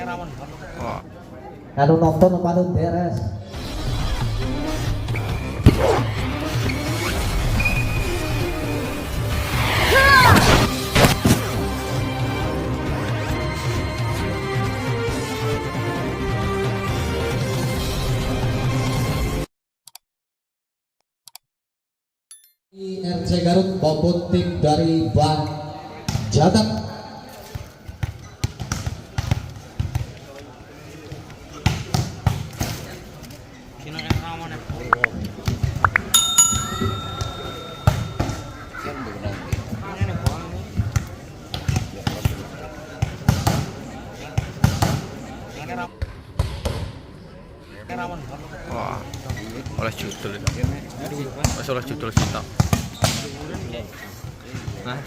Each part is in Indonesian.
Wah. Anu nonton panu beres. RC Garut maupun tim dari Ban Jateng. Wah, oleh judul itu. Mas oleh judul cinta. Nah,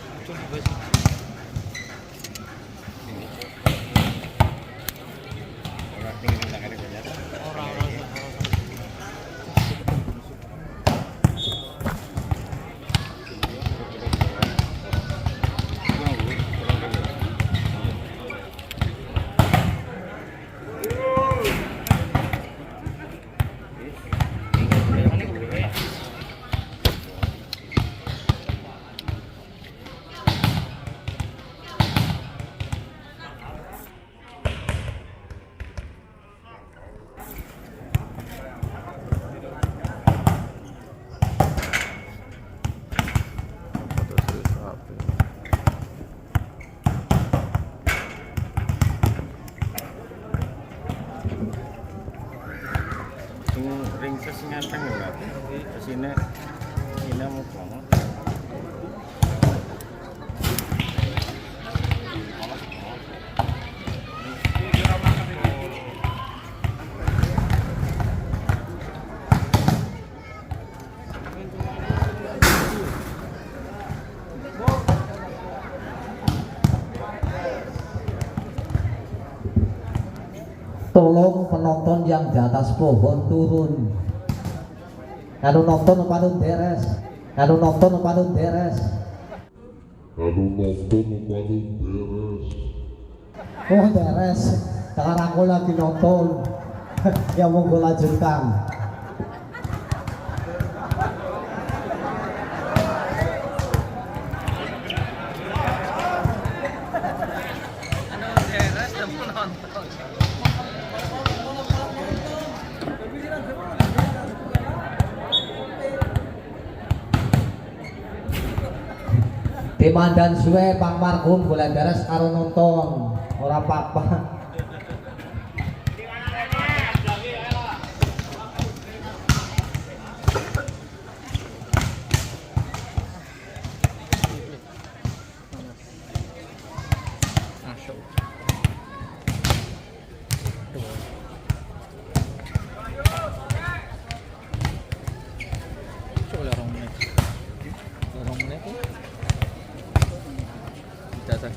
ring sesingatan ya, kesini mau banget. Tolong penonton yang di atas pohon turun. Anu nonton panu beres. Anu nonton panu beres. Oh beres. Sekarang aku lagi nonton. Ya monggo lanjutkan. Dimandan suwe Pak Marhum boleh beres karo nonton ora apa-apa.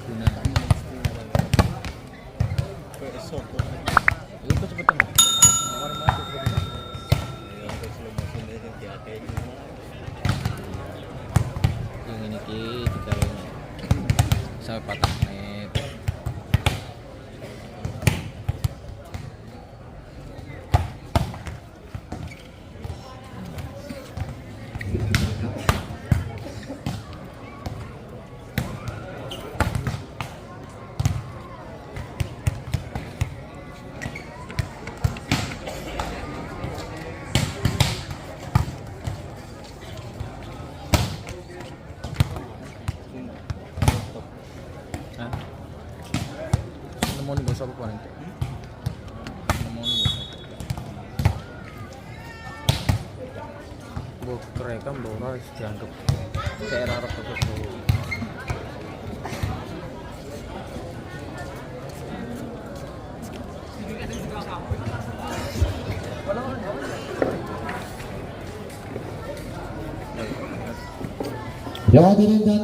Guna itu cepetan yang ini kita sampai patah menit. Nemu nih gosok apa nanti? Nemu nih gosok. Gue kerekam bahwa dianggap saya rarap terus dulu. Ya hadirin